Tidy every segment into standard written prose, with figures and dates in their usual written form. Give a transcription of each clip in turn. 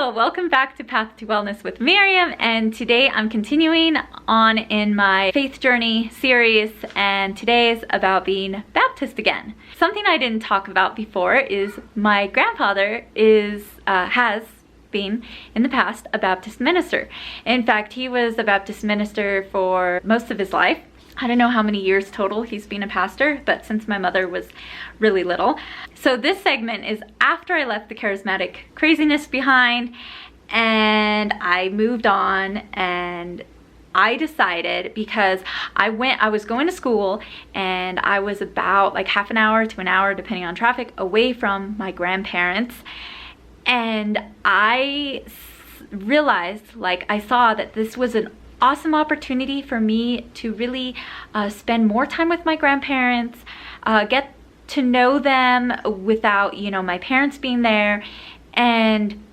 Hello, welcome back to Path to Wellness with Miriam, and today I'm continuing on in my faith journey series, and today is about being Baptist again. Something I didn't talk about before is my grandfather has been in the past a Baptist minister. In fact, he was a Baptist minister for most of his life. I don't know how many years total he's been a pastor, but since my mother was really little. So this segment is after I left the charismatic craziness behind and I moved on, and I decided, because I was going to school and I was about like half an hour to an hour, depending on traffic, away from my grandparents. And I realized, like, I saw that this was an awesome opportunity for me to really spend more time with my grandparents, get to know them without, my parents being there, and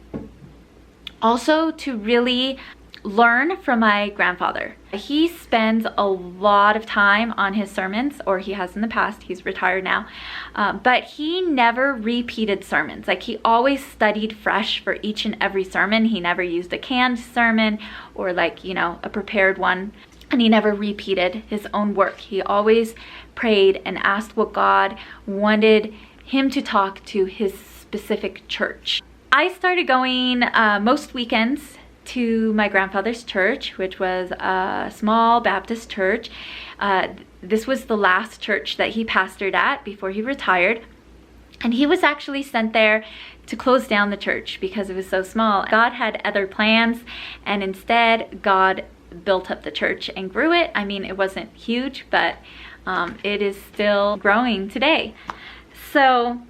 also to really learn from my grandfather. He spends a lot of time on his sermons, or he has in the past, he's retired now, but he never repeated sermons. Like, he always studied fresh for each and every sermon. He never used a canned sermon or like, a prepared one, and he never repeated his own work. He always prayed and asked what God wanted him to talk to his specific church. I started going most weekends to my grandfather's church, which was a small Baptist church. This was the last church that he pastored at before he retired. And he was actually sent there to close down the church because it was so small. God had other plans, and instead God built up the church and grew it. I mean, it wasn't huge, but it is still growing today. So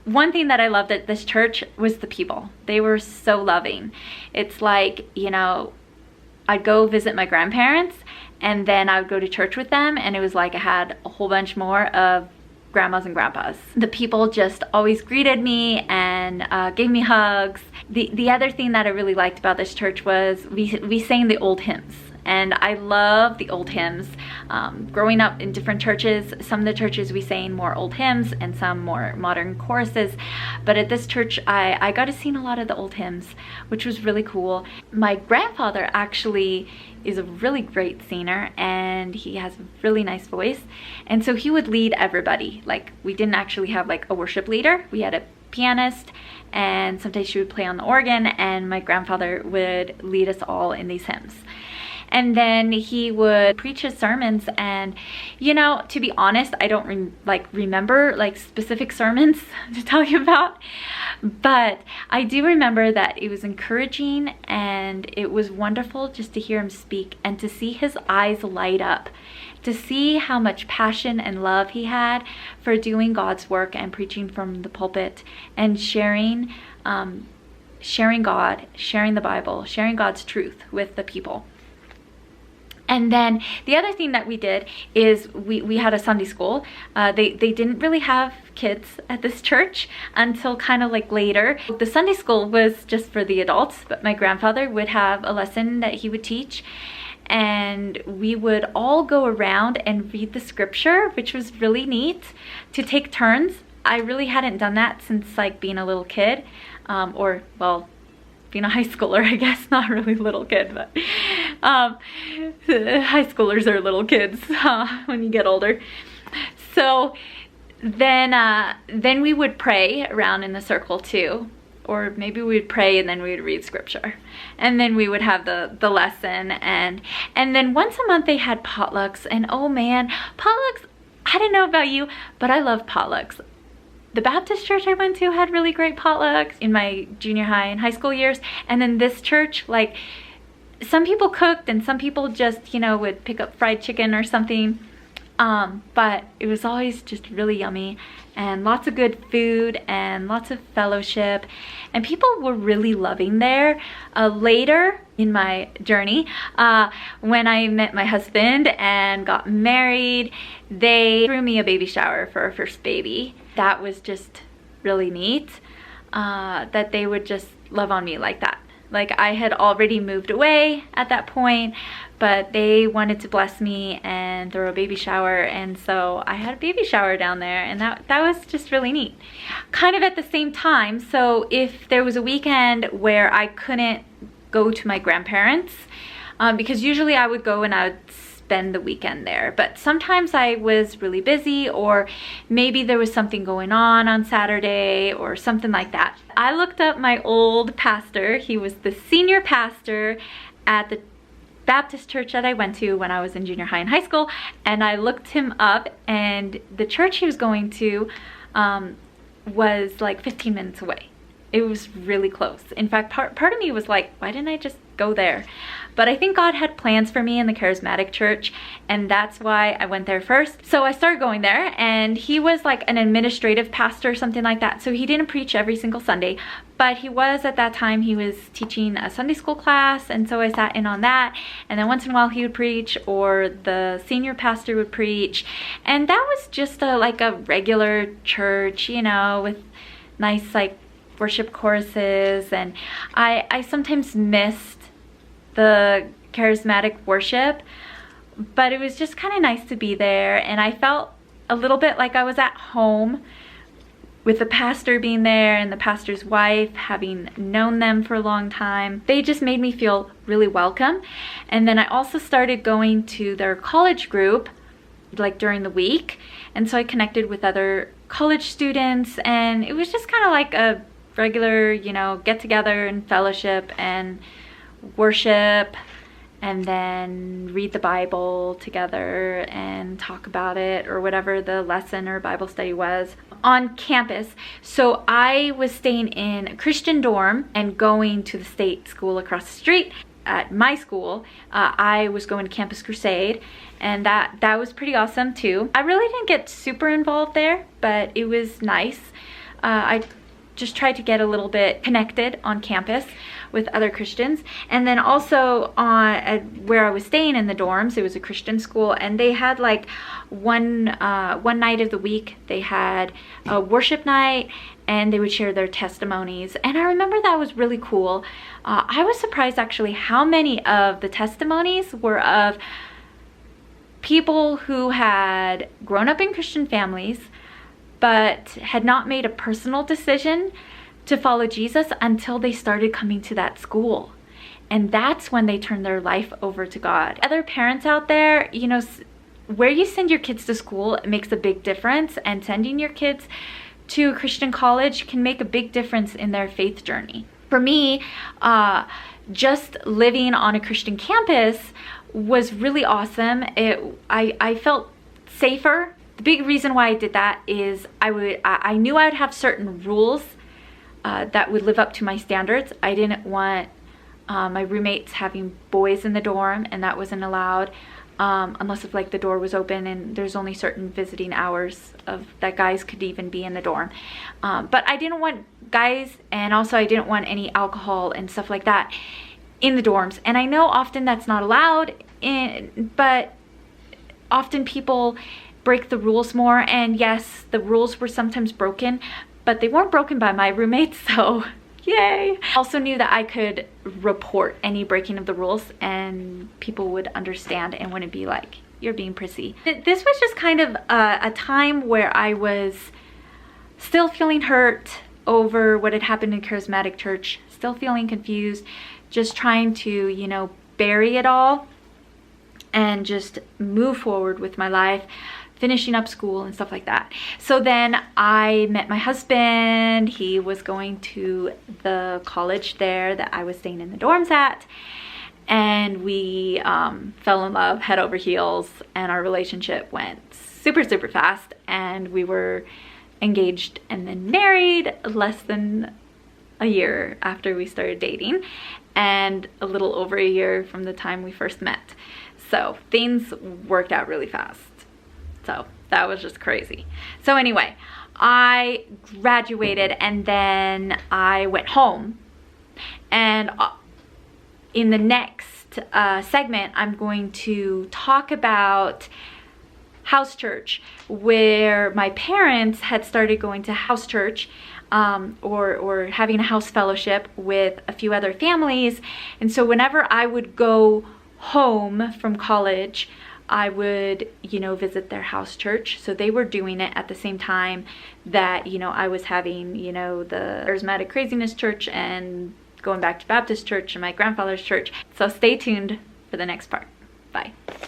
one thing that I loved at this church was the people. They were so loving. It's like, I'd go visit my grandparents and then I would go to church with them, and it was like I had a whole bunch more of grandmas and grandpas. The people just always greeted me and gave me hugs. The other thing that I really liked about this church was we sang the old hymns. And I love the old hymns. Growing up in different churches, some of the churches we sang more old hymns and some more modern choruses. But at this church, I got to sing a lot of the old hymns, which was really cool. My grandfather actually is a really great singer, and he has a really nice voice. And so he would lead everybody. Like, we didn't actually have like a worship leader. We had a pianist, and sometimes she would play on the organ, and my grandfather would lead us all in these hymns. And then he would preach his sermons, and to be honest, I don't remember like specific sermons to tell you about, but I do remember that it was encouraging, and it was wonderful just to hear him speak and to see his eyes light up, to see how much passion and love he had for doing God's work and preaching from the pulpit and sharing God, sharing the Bible, sharing God's truth with the people. And then the other thing that we did is we had a Sunday school. They didn't really have kids at this church until kind of like later. The Sunday school was just for the adults, but my grandfather would have a lesson that he would teach, and we would all go around and read the scripture, which was really neat, to take turns. I really hadn't done that since like being a little kid, being a high schooler, I guess. Not really little kid, but high schoolers are little kids when you get older. So then we would pray around in the circle too, or maybe we'd pray and then we'd read scripture, and then we would have the lesson, and then once a month they had potlucks. And oh man, potlucks, I don't know about you, but I love potlucks. The Baptist church I went to had really great potlucks in my junior high and high school years. And then this church, like, some people cooked and some people just, would pick up fried chicken or something. But it was always just really yummy, and lots of good food and lots of fellowship. And people were really loving there. Later in my journey, when I met my husband and got married, they threw me a baby shower for our first baby. That was just really neat, that they would just love on me like that. Like, I had already moved away at that point, but they wanted to bless me and throw a baby shower, and so I had a baby shower down there, and that was just really neat. Kind of at the same time, so if there was a weekend where I couldn't go to my grandparents, because usually I would go and I would spend the weekend there, but sometimes I was really busy, or maybe there was something going on Saturday or something like that. I looked up my old pastor. He was the senior pastor at the Baptist church that I went to when I was in junior high and high school, and I looked him up, and the church he was going to was like 15 minutes away. It was really close. In fact, part of me was like, why didn't I just go there? But I think God had plans for me in the charismatic church, and that's why I went there first. So I started going there, and he was like an administrative pastor or something like that. So he didn't preach every single Sunday, but he was, at that time, he was teaching a Sunday school class, and so I sat in on that. And then once in a while he would preach, or the senior pastor would preach. And that was just like a regular church, you know, with nice like worship choruses. And I sometimes missed the charismatic worship, but it was just kind of nice to be there, and I felt a little bit like I was at home with the pastor being there and the pastor's wife, having known them for a long time. They just made me feel really welcome. And then I also started going to their college group like during the week, and so I connected with other college students, and it was just kind of like a regular, you know, get together and fellowship and worship, and then read the Bible together and talk about it, or whatever the lesson or Bible study was on campus. So I was staying in a Christian dorm and going to the state school across the street. At my school, I was going to Campus Crusade, and that was pretty awesome too. I really didn't get super involved there, but it was nice. I just tried to get a little bit connected on campus with other Christians. And then also where I was staying in the dorms, it was a Christian school, and they had like one night of the week they had a worship night, and they would share their testimonies. And I remember that was really cool. I was surprised actually how many of the testimonies were of people who had grown up in Christian families but had not made a personal decision to follow Jesus until they started coming to that school. And that's when they turned their life over to God. Other parents out there, you know, where you send your kids to school, it makes a big difference, and sending your kids to a Christian college can make a big difference in their faith journey. For me, just living on a Christian campus was really awesome. I felt safer. The big reason why I did that is I knew I would have certain rules that would live up to my standards. I didn't want my roommates having boys in the dorm, and that wasn't allowed unless if like the door was open and there's only certain visiting hours of that guys could even be in the dorm. But I didn't want guys, and also I didn't want any alcohol and stuff like that in the dorms. And I know often that's not allowed, but often people break the rules more. And yes, the rules were sometimes broken, but they weren't broken by my roommates, so yay. I also knew that I could report any breaking of the rules, and people would understand and wouldn't be like, you're being prissy. This was just kind of a time where I was still feeling hurt over what had happened in charismatic church, still feeling confused, just trying to, you know, bury it all and just move forward with my life, finishing up school and stuff like that. So then I met my husband. He was going to the college there that I was staying in the dorms at, and we fell in love head over heels, and our relationship went super fast, and we were engaged and then married less than a year after we started dating, and a little over a year from the time we first met. So things worked out really fast. So that was just crazy. So anyway, I graduated, and then I went home, and in the next segment I'm going to talk about house church, where my parents had started going to house church, or having a house fellowship with a few other families. And so whenever I would go home from college, I would, visit their house church. So they were doing it at the same time that, I was having, the Charismatic Craziness Church and going back to Baptist church and my grandfather's church. So stay tuned for the next part. Bye.